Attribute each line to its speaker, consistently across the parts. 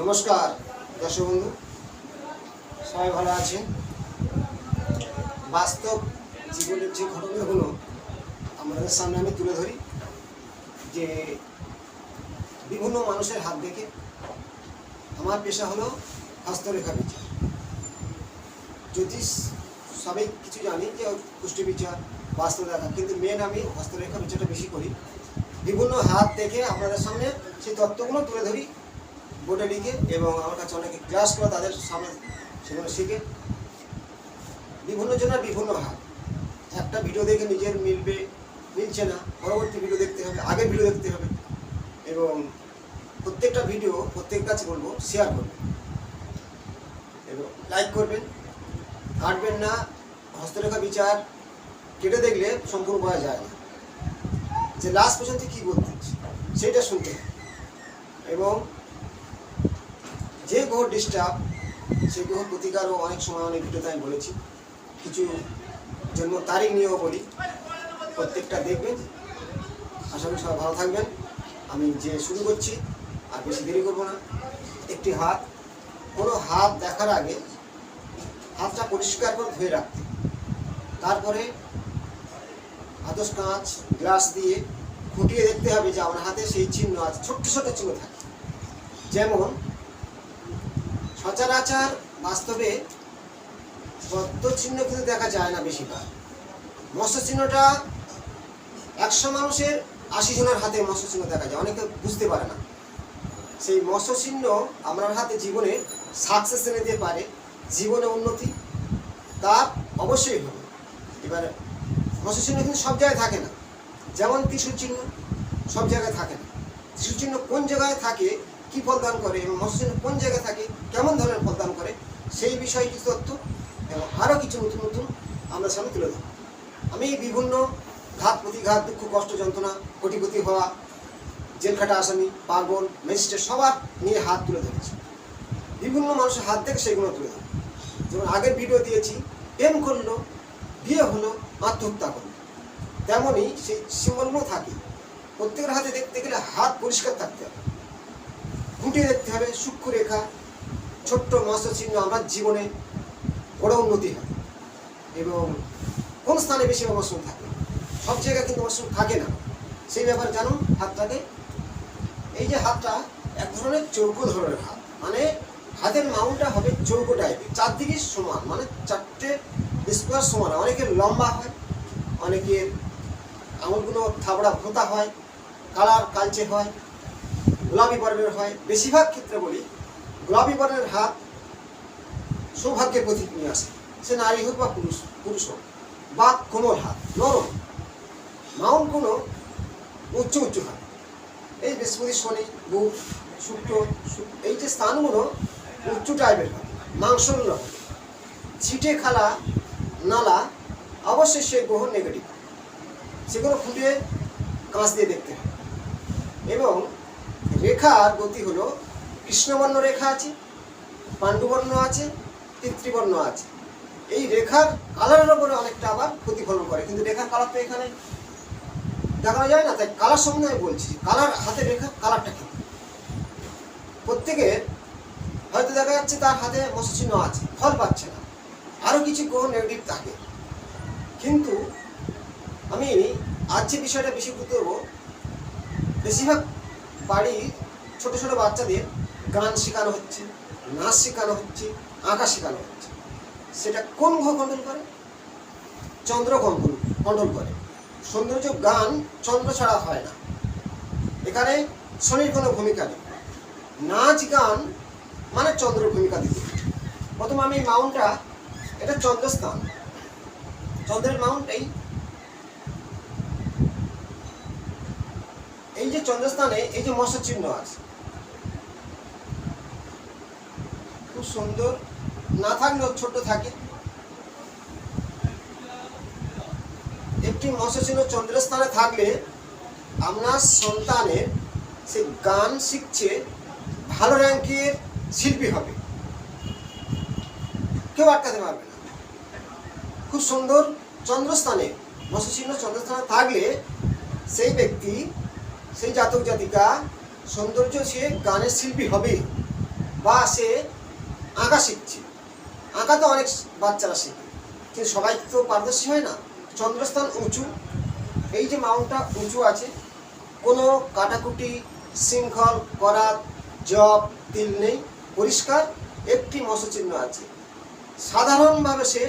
Speaker 1: নমস্কার দর্শক বন্ধু, সবাই ভালো আছেন। বাস্তব জীবনের যে ঘটনাগুলো আমাদের সামনে আমি তুলে ধরি, যে বিভিন্ন মানুষের হাত দেখে আমার পেশা হলো হস্তরেখা বিচার। জ্যোতিষ সবাই কিছু জানি যে পুষ্টি বিচার, বাস্তব দেখা, কিন্তু মেন আমি হস্তরেখা বিচারটা বেশি করি। বিভিন্ন হাত দেখে আপনাদের সামনে সেই তত্ত্বগুলো তুলে ধরি বোর্ডে লিখে, এবং আমার কাছে অনেকে ক্লাস করে তাদের সামনে সেগুলো শিখে। বিভিন্ন জনের বিভিন্ন হাত, একটা ভিডিও দেখে নিজের মিলছে না, পরবর্তী ভিডিও দেখতে হবে, আগের ভিডিও দেখতে হবে, এবং প্রত্যেকটা ভিডিও প্রত্যেকের কাছে বলবো শেয়ার করবেন এবং লাইক করবেন, কাটবেন না। হস্তরেখা বিচার কেটে দেখলে সম্পূর্ণ বোঝা যায় না যে লাস্ট পর্যন্ত কী বলতে সেটা শুনতে হবে। এবং যে গ্রহ ডিস্টার্ব, সেই গ্রহ প্রতিকারও অনেক সময় অনেক ভিডিওতে আমি বলেছি, কিছু জন্ম তারিখ নিয়েও বলি, প্রত্যেকটা দেখবেন। আশা করি সবাই ভালো থাকবেন। আমি যে শুরু করছি, আর বেশি দেরি করবো না। একটি হাত, কোনো হাত দেখার আগে হাতটা পরিষ্কার করে ধুয়ে রাখতে, তারপরে আদর্শ কাঁচ গ্লাস দিয়ে খুঁটিয়ে দেখতে হবে যে আমার হাতে সেই চিহ্ন আছে, ছোট্ট ছোট চিহ্ন থাকে। যেমন সচরাচর বাস্তবে পদ্ম চিহ্ন কিন্তু দেখা যায় না বেশিরভাগ। মৎস্য চিহ্নটা 100 মানুষের 80 জনের হাতে মৎস্য চিহ্ন দেখা যায়, অনেকে বুঝতে পারে না। সেই মৎস্য চিহ্ন আপনার হাতে জীবনে সাকসেস এনে দিতে পারে, জীবনে উন্নতি তার অবশ্যই হবে। এবার মৎস্য চিহ্ন কিন্তু সব জায়গায় থাকে না, যেমন ত্রিশূল চিহ্ন সব জায়গায় থাকে না। ত্রিশূল চিহ্ন কোন জায়গায় থাকে, কী ফলদান করে, এবং মৎস্য চিহ্ন কোন জায়গায় থাকে, কেমন ধরনের ফলদান করে, সেই বিষয়ে কিছু তথ্য এবং আরও কিছু নতুন নতুন আমরা সামনে তুলে ধরব। আমি বিভিন্ন ঘাত প্রতিঘাত, দুঃখ কষ্ট যন্ত্রণা, কোটিপতি হওয়া, জেলখাটা আসামি, পাগল, ম্যাজিস্ট্রেট সবার নিয়ে হাত তুলে ধরেছি। বিভিন্ন মানুষের হাত থেকে সেগুলো তুলে ধরব। যেমন আগের ভিডিও দিয়েছি, প্রেম করলো, বিয়ে হলো, আত্মহত্যা করলো, তেমনই সেই সিম্বলগুলো থাকে। প্রত্যেকের হাতে দেখতে গেলে হাত পরিষ্কার থাকতে হবে, খুঁটিয়ে দেখতে হবে। সূক্ষ্ম রেখা, ছোট্ট মৎস্য চিহ্ন আমার জীবনে বড় উন্নতি হয়। এবং কোন স্থানে বেশি মশরুম থাকে, সব জায়গায় কিন্তু মশরুম থাকে না, সেই ব্যাপারে জানুন হাতটাকে। এই যে হাতটা এক ধরনের চৌকো ধরনের হাত, মানে হাতের মাউন্টটা হবে চৌকো টাইপের, চারদিকে সমান, মানে চারটে স্কোয়ার সমান। অনেকের লম্বা হয়, অনেকের আঙুলগুলো থাবড়া ভোঁতা হয়, কালার কালচে হয়, গোলাপি বর্ণের হয়। বেশিরভাগ ক্ষেত্রে বলি গোলাপি বর্ণের হাত সৌভাগ্যের প্রতীক নিয়ে আসে, সে নারী হোক বা পুরুষ হোক। বা কোমল হাত, নরম, মাউন্ট কোনো উচ্চ উচ্চ হাত। এই বৃহস্পতি, শনি, বুধ, শুক্র, এই যে স্থানগুলো উচ্চ টাইপের হয়, মাংসগুলো হয়। ছিটে খালা নালা, অবশ্যই সে গ্রহ নেগেটিভ, সেগুলো খুঁটিয়ে কাঁচ দিয়ে দেখতে হয়। এবং রেখার গতি হলো কৃষ্ণবর্ণ রেখা আছে, পাণ্ডুবর্ণ আছে, পিতৃবর্ণ আছে। এই রেখার কালারের ওপরে অনেকটা আবার প্রতিফলন করে, কিন্তু রেখার কালার তো এখানে দেখানো যায় না, তাই কালার সম্বন্ধে আমি বলছি। কালার, হাতে রেখার কালারটা কি, প্রত্যেকের হয়তো দেখা যাচ্ছে তার হাতে মৎস্য চিহ্ন আছে, ফল পাচ্ছে না, আরও কিছু গ্রহ নেগেটিভ থাকে। কিন্তু আমি আজ যে বিষয়টা বেশি গুরুত্ব দেবো, বেশিরভাগ বাড়ির ছোট ছোট বাচ্চাদের গান শেখানো হচ্ছে, নাচ শেখানো হচ্ছে, আঁকা শেখানো হচ্ছে। সেটা কোন গ্রহ কন্ট্রোল করে? চন্দ্র কন্ট্রোল করে। সৌন্দর্য গান চন্দ্র ছাড়া হয় না, এখানে শনির কোনো ভূমিকা নেই। নাচ গান মানে চন্দ্রের ভূমিকা দিতে। প্রথম আমি মাউন্টটা, এটা চন্দ্রস্থান, চন্দ্রের মাউন্ট এই যে চন্দ্রস্থানে এই যে মৎস্য চিহ্ন আছে, খুব সুন্দর, না থাকলেও ছোট থাকে। একটি মৎস্য চিহ্ন চন্দ্রস্থানে থাকলে আপনার সন্তানের সে গান শিখছে, ভালো র্যাঙ্কের শিল্পী হবে, কেউ আটকাতে পারবে না। খুব সুন্দর চন্দ্রস্থানে মৎস্য চিহ্ন চন্দ্রস্থানে থাকলে সেই ব্যক্তি, সেই জাতক জাতিকা সৌন্দর্য, সে গানের শিল্পী হবে। বা সে আঁকা শিখছে। আঁকা তো অনেক বাচ্চারা শেখে, কিন্তু সবাই তো পারদর্শী হয় না। চন্দ্রস্থান উঁচু, এই যে মাউন্টটা উঁচু আছে, কোনো কাটাকুটি, শৃঙ্খল, করাত, জব, তিল নেই, পরিষ্কার একটি মৎস্যচিহ্ন আছে। সাধারণভাবে সে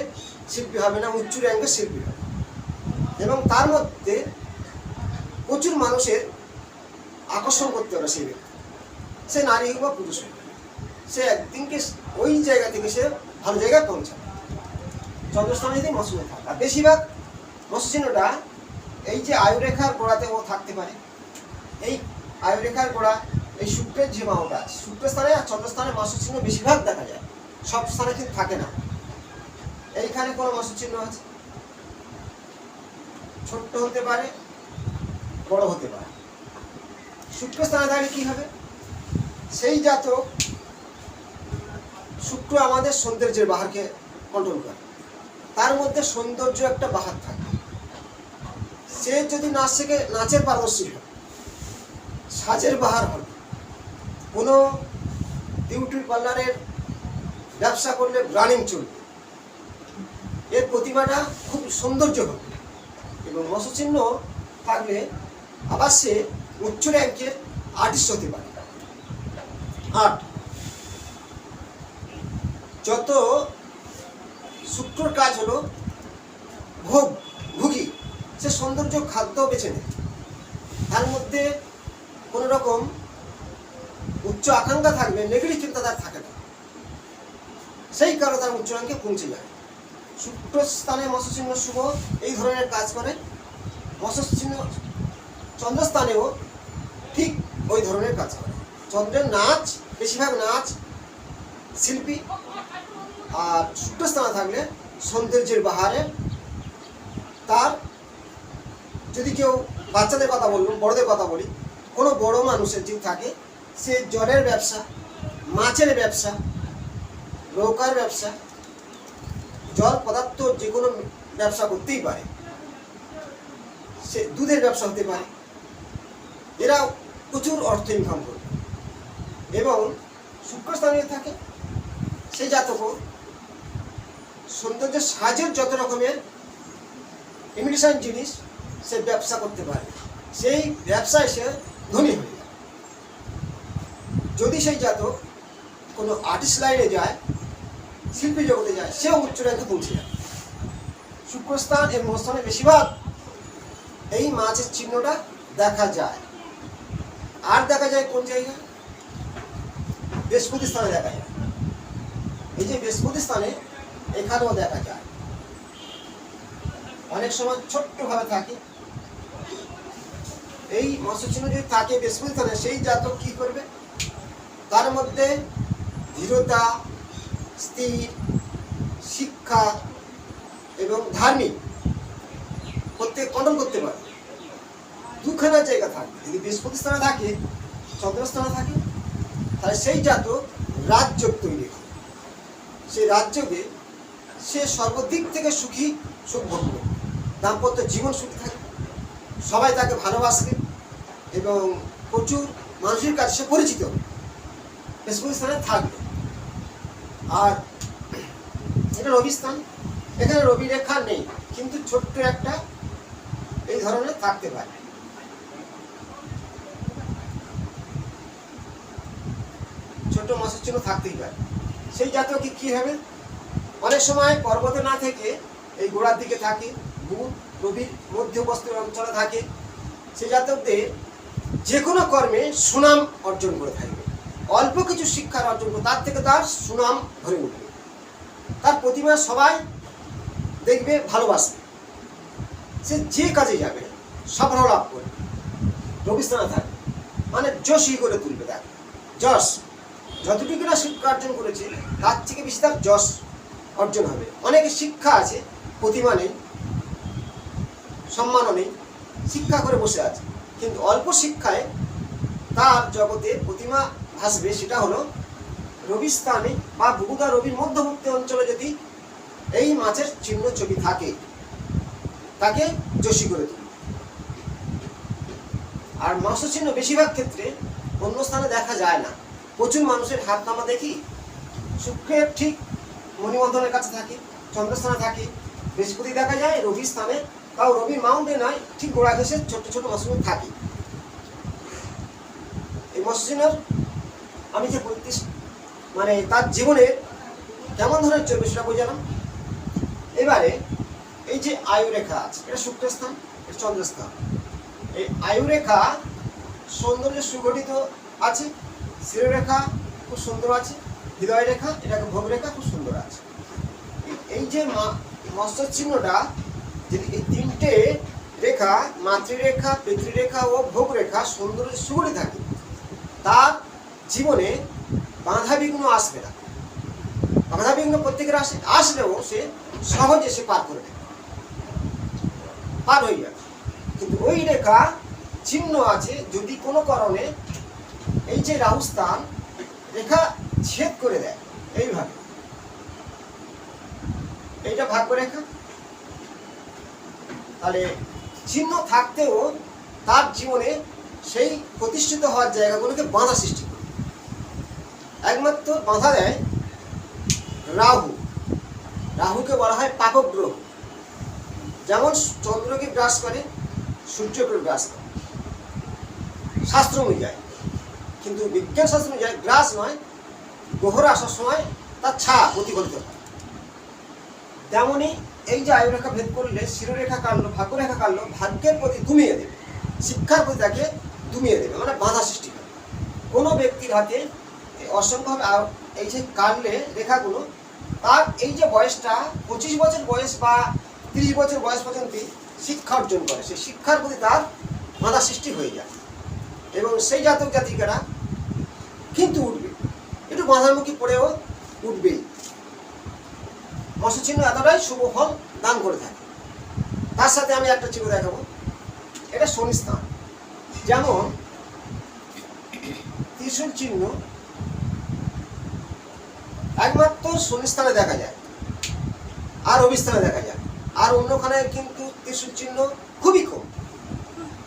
Speaker 1: শিল্পী হবে না, উচ্চ র্যাঙ্কের শিল্পী হবে। এবং তার মধ্যে প্রচুর মানুষের আকর্ষণ করতে পারে সেই ব্যক্তি, সে নারী হোক বা পুরুষ হোক, সে একদিনকে ওই জায়গা থেকে সে ভালো জায়গায় পৌঁছাবে। চন্দ্রস্থানে যদি মৎস্য থাকে, আর বেশিরভাগ মৎস্যচিহ্নটা এই যে আয়ুরেখার গোড়াতে ও থাকতে পারে। এই আয়ুরেখার গোড়া, এই শুক্রের যে মাউন্ট আছে, শুক্রের স্থানে আর চন্দ্রস্থানে মৎস্যচিহ্ন বেশিরভাগ দেখা যায়, সব স্থানে কিন্তু থাকে না। এইখানে কোনো মৎস্যচিহ্ন আছে, ছোট্ট হতে পারে, বড় হতে পারে। শুক্র স্থানে থাকলে কি হবে? সেই জাতক, শুক্র আমাদের সৌন্দর্যের বাহারকে কন্ট্রোল করে, তার মধ্যে সৌন্দর্য একটা বাহার থাকে। সে যদি নাচ শেখে, নাচের পারদর্শী হয়, সাজের বাহার হবে, কোনো বিউটি পার্লারের ব্যবসা করলে রানিং চলবে, এর প্রতিমাটা খুব সৌন্দর্য হবে। এবং মৎস্যচিহ্ন থাকলে আবার সে উচ্চ র্যাঙ্কের আর্টিস্ট হতে পারে। আর্ট, যত শুক্রর কাজ হলো ভোগী, সে সৌন্দর্য খাদ্য বেছে নেয়, তার মধ্যে কোনো রকম উচ্চ আকাঙ্ক্ষা থাকবে, নেগেটিভ চিন্তা তার থাকে না, সেই কারণে তার উচ্চ র্যাঙ্কে পৌঁছে যায়। শুক্র স্থানে মৎস্যচিহ্ন শুভ এই ধরনের কাজ করে। মৎস্যচিহ্ন চন্দ্রস্থানেও ঠিক ওই ধরনের কাজ করে। চন্দ্রের নাচ, বেশিরভাগ নাচ শিল্পী, আর শুক্রস্থানে থাকলে সৌন্দর্যের বাহারে। তার যদি কেউ বাচ্চাদের কথা বললাম, বড়দের কথা বলি, কোনো বড় মানুষের যদি থাকে, সে জলের ব্যবসা, মাছের ব্যবসা, নৌকার ব্যবসা, জল পদার্থ যে কোনো ব্যবসা করতেই পারে। সে দুধের ব্যবসা হতে পারে, এরা প্রচুর অর্থ ইনকাম করবে। এবং শুক্রস্থানে থাকে সেই জাতকও সৌন্দর্যের সাজের যত রকমের ইমিটেশন জিনিস সে ব্যবসা করতে পারে, সেই ব্যবসায় সে ধনী হয়ে যায়। যদি সেই জাতক কোনো আর্টিস্ট লাইনে যায়, শিল্পী জগতে যায়, সেও উচ্চ র্যাঙ্কে পৌঁছে যায়। শুক্রস্থান এবং মৎস্যস্থানে বেশিরভাগ এই মাছের চিহ্নটা দেখা যায়। আর দেখা যায় কোন জায়গায়? বৃহস্পতি স্থানে দেখা যায়। এই যে বৃহস্পতি স্থানে, এখানেও দেখা যায়। অনেক সময় ছোট্টভাবে থাকে। এই মৎস্যচিহ্ন যদি থাকে বৃহস্পতি স্থানে, সেই জাতক কি করবে? তার মধ্যে দৃঢ়তা, স্থির, শিক্ষা এবং ধার্মিক প্রত্যেক কন্ট্রোল করতে পারে। দুখানা জায়গা থাকে। যদি বৃহস্পতি স্থানে থাকে, চন্দ্রস্থানে থাকে, তাহলে সেই জাতক রাজযোগ তৈরি হয়। সেই রাজযোগে সে সর্বদিক থেকে সুখী, সুখ ভোগ করবে, দাম্পত্য জীবন সুখী থাকে, সবাই তাকে ভালোবাসবে এবং প্রচুর মানুষের কাছে সে পরিচিত হবে, বৃহস্পতি স্থানে থাকবে। আর এটা রবি স্থান, এখানে রবি রেখা নেই, কিন্তু ছোট্ট একটা এই ধরনের থাকতে পারে। ছোট মৎস্যচিহ্ন থাকতেই পারে। সেই জাতক কি হবে? অনেক সময় পর্বতে না থেকে এই গোড়ার দিকে থাকে, বুধ রবির মধ্যবর্তী অঞ্চলে থাকে। সেই জাতকদের যে কোনো কর্মে সুনাম অর্জন করে থাকবে। অল্প কিছু শিক্ষার অর্জন করে তার থেকে তার সুনাম ধরে উঠবে, তার প্রতিভা সবাই দেখবে, ভালোবাসবে। সে যে কাজে যাবে সফল লাভ করবে। রবি স্থানে থাকে মানে যশই করে তুলবে, তাকে যশ যতটুকু না শিক্ষা অর্জন করেছে তার থেকে বেশি তার যশ অর্জন হবে। অনেকে শিক্ষা আছে, প্রতিভা নেই, সম্মানও নেই, শিক্ষা করে বসে আছে, কিন্তু অল্প শিক্ষায় তার জগতে প্রতিমা ভাসবে। সেটা হলো রবি স্থানে বা বুধ আর রবির মধ্যবর্তী অঞ্চলে যদি এই মাছের চিহ্ন ছবি থাকে, তাকে যশী করে তুলবে। আর মৎস্য চিহ্ন বেশিরভাগ ক্ষেত্রে অন্য স্থানে দেখা যায় না, প্রচুর মানুষের হাত আমরা দেখি শুক্রের ঠিক মণিবন্ধনের কাছে থাকে, চন্দ্রস্থানে থাকে। বৃহস্পতি দেখা যায় রবির স্থানে, তাও রবির মাউন্টে নয়, ঠিক গোড়া ঘেঁষে ছোট্ট ছোট মৎস্যচিহ্ন থাকে। এই মৎস্যচিহ্নের আমি যে বলতে মানে তার জীবনের কেমন ধরনের চলবে সেটা বোঝালাম। এবারে এই যে আয়ুরেখা আছে, এটা শুক্রস্থান, এটা চন্দ্রস্থান। এই আয়ুরেখা সৌন্দর্য সুগঠিত আছে, শিরোরেখা খুব সুন্দর আছে, হৃদয় রেখা এটাকে ভোগ রেখা খুব সুন্দর আছে। এই যে মৎস্য চিহ্নটা যদি এই তিনটে রেখা মাতৃরেখা, পিতৃরেখা ও ভোগ রেখা সৌন্দর্য সুগঠিত থাকে, তার জীবনে বাধা বিঘ্ন আসবে না। বাধা বিঘ্ন প্রত্যেকের আসলেও সে সহজে সে পার করে দেবে, পার হয়ে যাবে। কিন্তু ওই রেখা চিহ্ন আছে, যদি কোনো কারণে এই যে রাহুস্থান রেখা ছেদ করে দেয় এইভাবে, এইটা ভাগ্যরেখা, তাহলে চিহ্ন থাকতেও তার জীবনে সেই প্রতিষ্ঠিত হওয়ার জায়গাগুলোকে বাধা সৃষ্টি করে। একমাত্র বাধা দেয় রাহু। রাহুকে বলা হয় পাপক গ্রহ। যেমন চন্দ্রকে গ্রাস করে, সূর্যকে গ্রাস করে শাস্ত্র অনুযায়ী, কিন্তু বিজ্ঞান শাস্ত্র অনুযায়ী গ্রাস নয়, গ্রহর আসার সময় তার ছায়া প্রতিফলিত হয়। তেমনই এই যে আয়ুরেখা ভেদ করলে শিরোরেখা কাটলো, ভাগ্যরেখা কাটলো, ভাগ্যের প্রতি দুমিয়ে দেবে, শিক্ষার প্রতি তাকে দুমিয়ে দেবে, মানে বাধা সৃষ্টি করে। কোনো ব্যক্তির হাতে অসংখ্যভাবে এই যে কাটলে রেখাগুলো, তার এই যে বয়সটা 25 বছর বয়স বা 30 বছর বয়স পর্যন্ত শিক্ষা অর্জন করে, সেই শিক্ষার প্রতি তার বাধা সৃষ্টি হয়ে যায় এবং সেই জাতক জাতিকারা কিন্তু উঠবে, একটু বাধামুখী পড়েও উঠবেই। মৎস্যচিহ্ন এতটাই শুভ ফল দান করে থাকে। তার সাথে আমি একটা চিহ্ন দেখাবো, এটা শনি স্থান। যেমন ত্রিশূল চিহ্ন একমাত্র শনি স্থানে দেখা যায়, আর রবি স্থানে দেখা যায়, আর অন্যখানে কিন্তু ত্রিশূল চিহ্ন খুবই কম।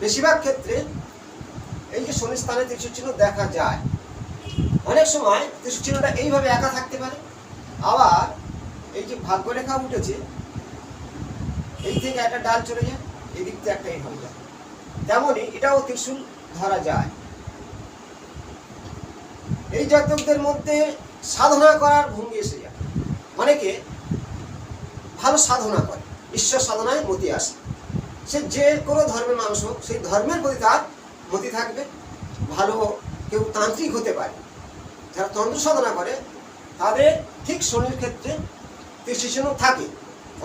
Speaker 1: বেশিরভাগ ক্ষেত্রে এই যে শনি স্থানে ত্রিশূল চিহ্ন দেখা যায়। অনেক সময় ত্রিশূল চিহ্নটা এইভাবে একা থাকতে পারে, আবার এই যে ভাগ্যরেখা উঠেছে এই থেকে একটা ডাল চলে যায়, এই দিক থেকে একটা এইভাবে যায়, তেমনই এটাও ত্রিশূল ধরা যায়। এই জাতকদের মধ্যে সাধনা করার ভঙ্গি এসে যায়। অনেকে ভালো সাধনা করে, ঈশ্বর সাধনায় মতি আসে। সে যে কোনো ধর্মের মানুষ হোক, সেই ধর্মের প্রতি তার মতি থাকবে। ভালো কেউ তান্ত্রিক হতে পারে, যারা তন্ত্র সাধনা করে তাদের ঠিক শনির ক্ষেত্রে ত্রিশূল থাকে।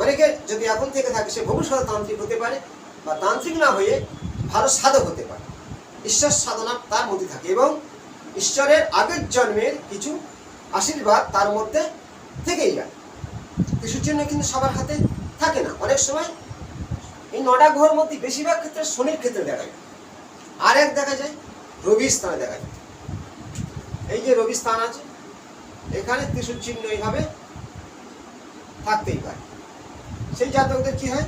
Speaker 1: অনেকে যদি এখন থেকে থাকে, সে ভবিষ্যতে তান্ত্রিক হতে পারে, বা তান্ত্রিক না হয়ে ভালো সাধক হতে পারে। ঈশ্বর সাধনা তার মধ্যে থাকে এবং ঈশ্বরের আগের জন্মের কিছু আশীর্বাদ তার মধ্যে থেকেই যায়। ত্রিশূল চিহ্ন কিন্তু সবার হাতে থাকে না। অনেক সময় এই 9টা গ্রহের মধ্যে বেশিরভাগ ক্ষেত্রে শনির ক্ষেত্রে দেখা যায়, আর এক দেখা যায় রবির স্থানে দেখা যায়। এই যে রবি স্থান আছে, এখানে ত্রিশূল চিহ্ন এইভাবে থাকতেই পারে। সেই জাতকদের কি হয়,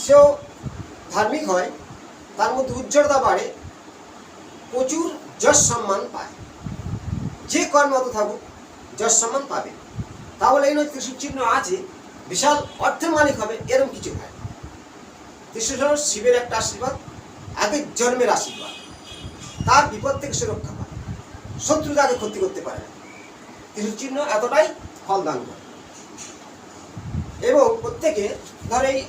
Speaker 1: সেও ধার্মিক হয়, তার মধ্যে উজ্জ্বলতা বাড়ে, প্রচুর যশ সম্মান পায়। যে কর্মত থাকুক যশ সম্মান পাবে। তাহলে এই নয় ত্রিশূল চিহ্ন আছে বিশাল অর্থের মালিক হবে, এরকম কিছু হয়। ত্রিশূল হল শিবের একটা আশীর্বাদ, আগের জন্মের আশীর্বাদ। তার বিপদ থেকে সে রক্ষা পায়, শত্রু তাকে ক্ষতি করতে পারে না। ত্রিশূল চিহ্ন এতটাই ফল দান করে। এবং প্রত্যেকে ধর এই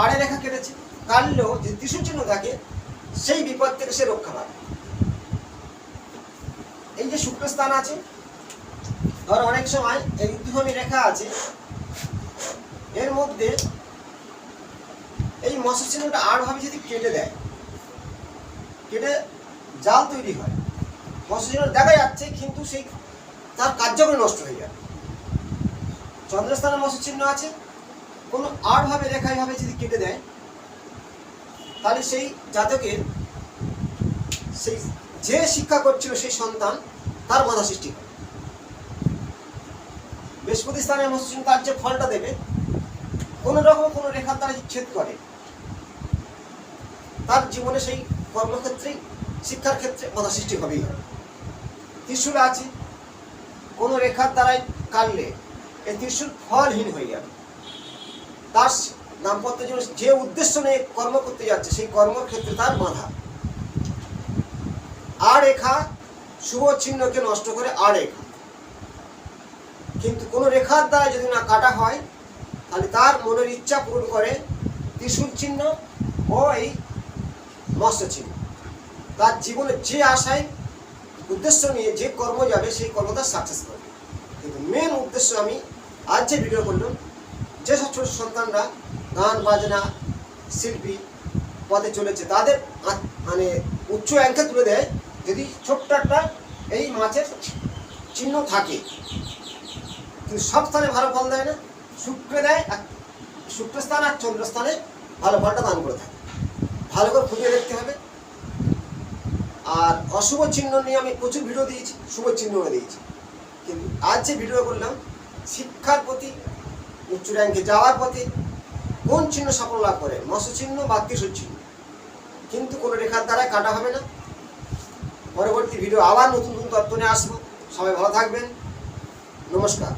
Speaker 1: আড়ে রেখা কেটেছে, কাটলেও যে ত্রিশূল চিহ্ন থাকে, সেই বিপদ থেকে সে রক্ষা পাবে। এই যে শুক্রস্থান আছে, ধর অনেক সময় এই ঊর্ধ্বমুখী রেখা আছে, এর মধ্যে এই মৎস্য চিহ্নটা আড়ভাবে যদি কেটে দেয়, কেটে জাল তৈরি হয়, মৎস্য চিহ্ন দেখা যাচ্ছে কিন্তু সেই তার কার্যক্রম নষ্ট হয়ে যায়। চন্দ্রস্থানে মৎস্য চিহ্ন আছে, কোনো আড়ভাবে রেখা এভাবে যদি কেটে দেয়, তাহলে সেই জাতকের সেই যে শিক্ষা করছিল সেই সন্তান তার বাধা সৃষ্টি হয়। বৃহস্পতি স্থানে মৎস্য চিহ্ন তার যে ফলটা দেবে, কোনো রকম কোনো রেখার দ্বারা ছেদ করে, তার জীবনে সেই কর্মক্ষেত্রে শিক্ষার ক্ষেত্রে বাধা সৃষ্টি হবেই হবে। ত্রিশূল আছে, কোনো রেখার দ্বারাই কাটলে এই ত্রিশূল ফলহীন হয়ে যাবে। তার দাম্পত্য জীবনে যে উদ্দেশ্য নিয়ে কর্ম করতে যাচ্ছে সেই কর্মক্ষেত্রে তার বাধা। আর রেখা শুভ চিহ্নকে নষ্ট করে আর রেখা, কিন্তু কোনো রেখার দ্বারা যদি না কাটা হয় তাহলে তার মনের ইচ্ছা পূরণ করে ত্রিশূল চিহ্ন ও এই মৎস্য চিহ্ন। তার জীবনে যে আশায় উদ্দেশ্য নিয়ে যে কর্ম যাবে সেই কর্ম তার সাকসেস করবে। কিন্তু মেন উদ্দেশ্য আমি আজ যে ভিডিও করলাম, যেসব ছোট সন্তানরা গান বাজনা শিল্পী পথে চলেছে তাদের মানে উচ্চ অ্যাঙ্কে তুলে দেয় যদি ছোট্ট একটা এই মাছের চিহ্ন থাকে, কিন্তু সব স্থানে ভালো ফল দেয় না। শুক্রে দেয়, শুক্রস্থান আর চন্দ্রস্থানে ভালো ফলটা দান করে থাকে। ভালো করে খুঁজে দেখতে হবে। আর অশুভ চিহ্ন নিয়ে আমি প্রচুর ভিডিও দিয়েছি, শুভ চিহ্নও দিয়েছি, কিন্তু আজ যে ভিডিও করলাম শিক্ষার প্রতি উচ্চ র্যাঙ্কে যাওয়ার পথে কোন চিহ্ন সাফল্য লাভ করে, মৎস্য চিহ্ন বা ত্রিশূল চিহ্ন, কিন্তু কোনো রেখার দ্বারাই কাটা হবে না। পরবর্তী ভিডিও আবার নতুন নতুন তথ্য নিয়ে আসবো। সবাই ভালো থাকবেন। নমস্কার।